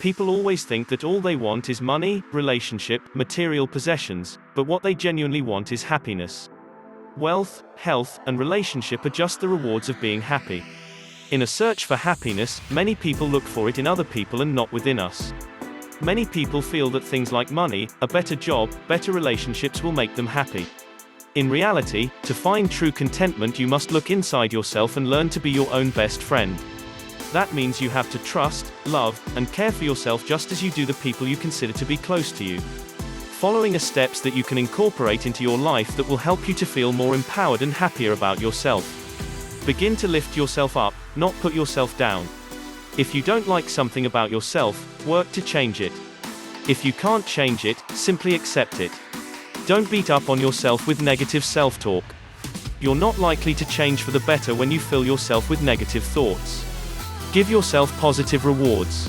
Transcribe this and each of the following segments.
People always think that all they want is money, relationship, material possessions, but what they genuinely want is happiness. Wealth, health, and relationship are just the rewards of being happy. In a search for happiness, many people look for it in other people and not within us. Many people feel that things like money, a better job, better relationships will make them happy. In reality, to find true contentment, you must look inside yourself and learn to be your own best friend. That means you have to trust, love, and care for yourself just as you do the people you consider to be close to you. Following are steps that you can incorporate into your life that will help you to feel more empowered and happier about yourself. Begin to lift yourself up, not put yourself down. If you don't like something about yourself, work to change it. If you can't change it, simply accept it. Don't beat up on yourself with negative self-talk. You're not likely to change for the better when you fill yourself with negative thoughts. Give yourself positive rewards.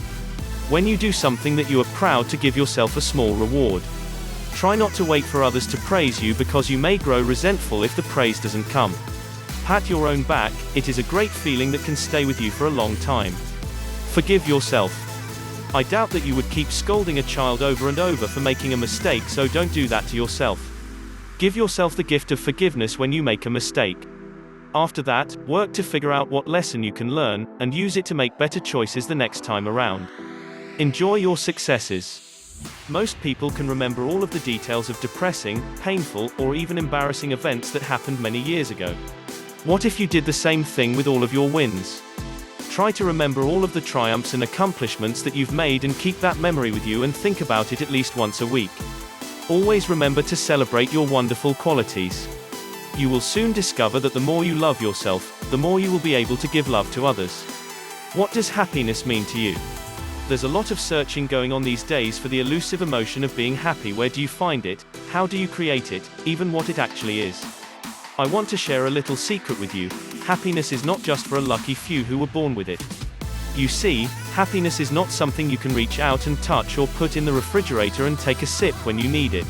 When you do something that you are proud to, give yourself a small reward. Try not to wait for others to praise you, because you may grow resentful if the praise doesn't come. Pat your own back. It is a great feeling that can stay with you for a long time. Forgive yourself. I doubt that you would keep scolding a child over and over for making a mistake, so don't do that to yourself. Give yourself the gift of forgiveness when you make a mistake. After that, work to figure out what lesson you can learn, and use it to make better choices the next time around. Enjoy your successes. Most people can remember all of the details of depressing, painful, or even embarrassing events that happened many years ago. What if you did the same thing with all of your wins? Try to remember all of the triumphs and accomplishments that you've made and keep that memory with you, and think about it at least once a week. Always remember to celebrate your wonderful qualities. You will soon discover that the more you love yourself, the more you will be able to give love to others. What does happiness mean to you? There's a lot of searching going on these days for the elusive emotion of being happy. Where do you find it? How do you create it? Even what it actually is? I want to share a little secret with you. Happiness is not just for a lucky few who were born with it. You see, happiness is not something you can reach out and touch or put in the refrigerator and take a sip when you need it.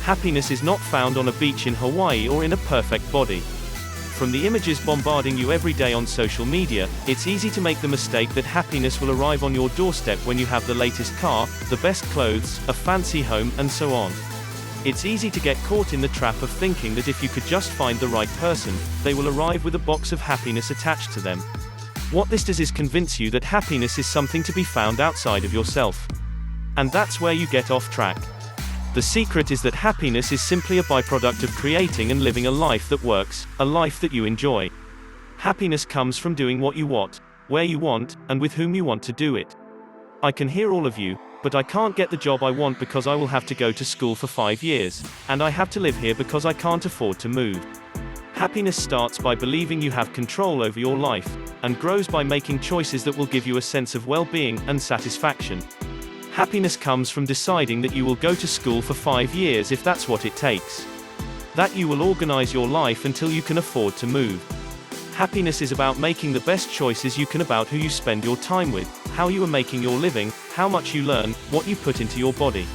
Happiness is not found on a beach in Hawaii or in a perfect body. From the images bombarding you every day on social media, it's easy to make the mistake that happiness will arrive on your doorstep when you have the latest car, the best clothes, a fancy home, and so on. It's easy to get caught in the trap of thinking that if you could just find the right person, they will arrive with a box of happiness attached to them. What this does is convince you that happiness is something to be found outside of yourself. And that's where you get off track. The secret is that happiness is simply a byproduct of creating and living a life that works, a life that you enjoy. Happiness comes from doing what you want, where you want, and with whom you want to do it. I can hear all of you, but I can't get the job I want because I will have to go to school for 5 years, and I have to live here because I can't afford to move. Happiness starts by believing you have control over your life, and grows by making choices that will give you a sense of well-being and satisfaction. Happiness comes from deciding that you will go to school for 5 years if that's what it takes. That you will organize your life until you can afford to move. Happiness is about making the best choices you can about who you spend your time with, how you are making your living, how much you learn, what you put into your body.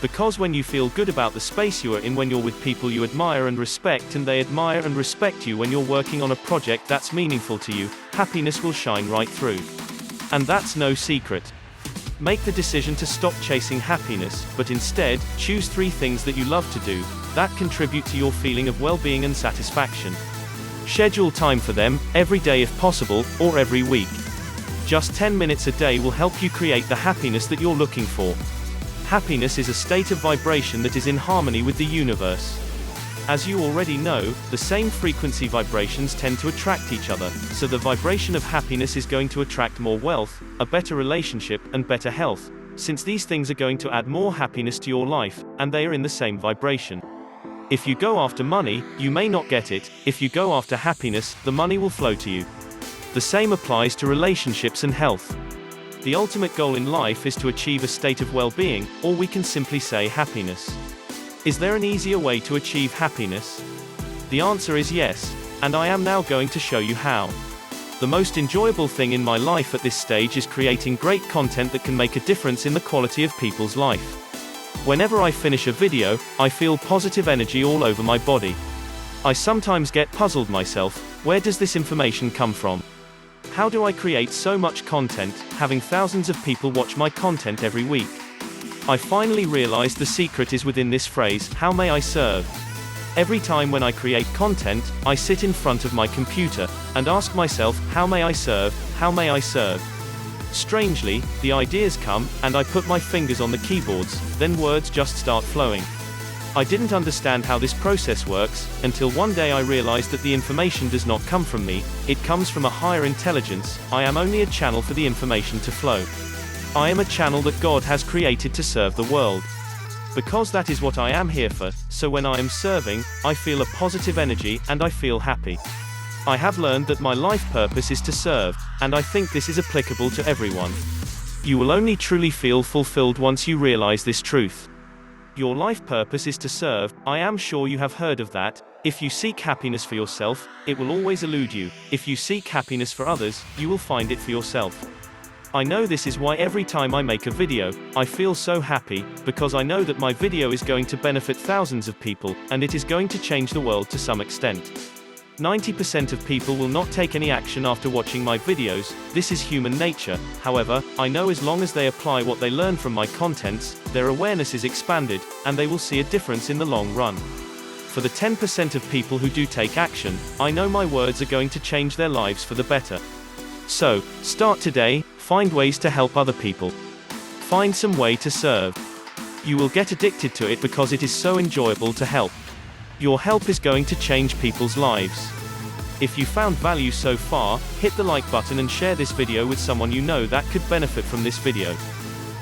Because when you feel good about the space you are in, when you're with people you admire and respect, and they admire and respect you when you're working on a project that's meaningful to you, happiness will shine right through. And that's no secret. Make the decision to stop chasing happiness, but instead, choose 3 things that you love to do, that contribute to your feeling of well-being and satisfaction. Schedule time for them, every day if possible, or every week. Just 10 minutes a day will help you create the happiness that you're looking for. Happiness is a state of vibration that is in harmony with the universe. As you already know, the same frequency vibrations tend to attract each other, so the vibration of happiness is going to attract more wealth, a better relationship, and better health, since these things are going to add more happiness to your life, and they are in the same vibration. If you go after money, you may not get it. If you go after happiness, the money will flow to you. The same applies to relationships and health. The ultimate goal in life is to achieve a state of well-being, or we can simply say happiness. Is there an easier way to achieve happiness? The answer is yes, and I am now going to show you how. The most enjoyable thing in my life at this stage is creating great content that can make a difference in the quality of people's life. Whenever I finish a video, I feel positive energy all over my body. I sometimes get puzzled myself, where does this information come from? How do I create so much content, having thousands of people watch my content every week? I finally realized the secret is within this phrase, how may I serve? Every time when I create content, I sit in front of my computer and ask myself, how may I serve? How may I serve? Strangely, the ideas come, and I put my fingers on the keyboards, then words just start flowing. I didn't understand how this process works, until one day I realized that the information does not come from me, it comes from a higher intelligence. I am only a channel for the information to flow. I am a channel that God has created to serve the world. Because that is what I am here for, so when I am serving, I feel a positive energy, and I feel happy. I have learned that my life purpose is to serve, and I think this is applicable to everyone. You will only truly feel fulfilled once you realize this truth. Your life purpose is to serve. I am sure you have heard of that. If you seek happiness for yourself, it will always elude you. If you seek happiness for others, you will find it for yourself. I know this is why every time I make a video, I feel so happy, because I know that my video is going to benefit thousands of people, and it is going to change the world to some extent. 90% of people will not take any action after watching my videos. This is human nature. However, I know as long as they apply what they learn from my contents, their awareness is expanded, and they will see a difference in the long run. For the 10% of people who do take action, I know my words are going to change their lives for the better. So, start today, find ways to help other people. Find some way to serve. You will get addicted to it because it is so enjoyable to help. Your help is going to change people's lives. If you found value so far, hit the like button and share this video with someone you know that could benefit from this video.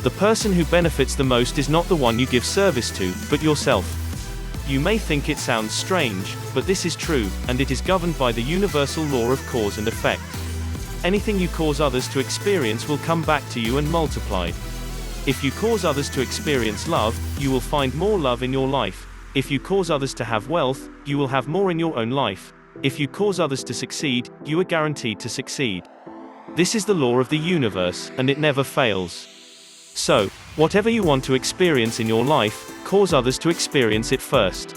The person who benefits the most is not the one you give service to, but yourself. You may think it sounds strange, but this is true, and it is governed by the universal law of cause and effect. Anything you cause others to experience will come back to you and multiplied. If you cause others to experience love, you will find more love in your life. If you cause others to have wealth, you will have more in your own life. If you cause others to succeed, you are guaranteed to succeed. This is the law of the universe, and it never fails. So, whatever you want to experience in your life, cause others to experience it first.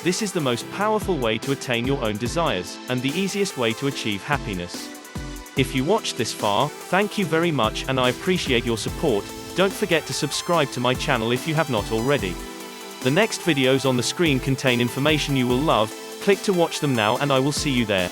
This is the most powerful way to attain your own desires, and the easiest way to achieve happiness. If you watched this far, thank you very much, and I appreciate your support. Don't forget to subscribe to my channel if you have not already. The next videos on the screen contain information you will love. Click to watch them now, and I will see you there.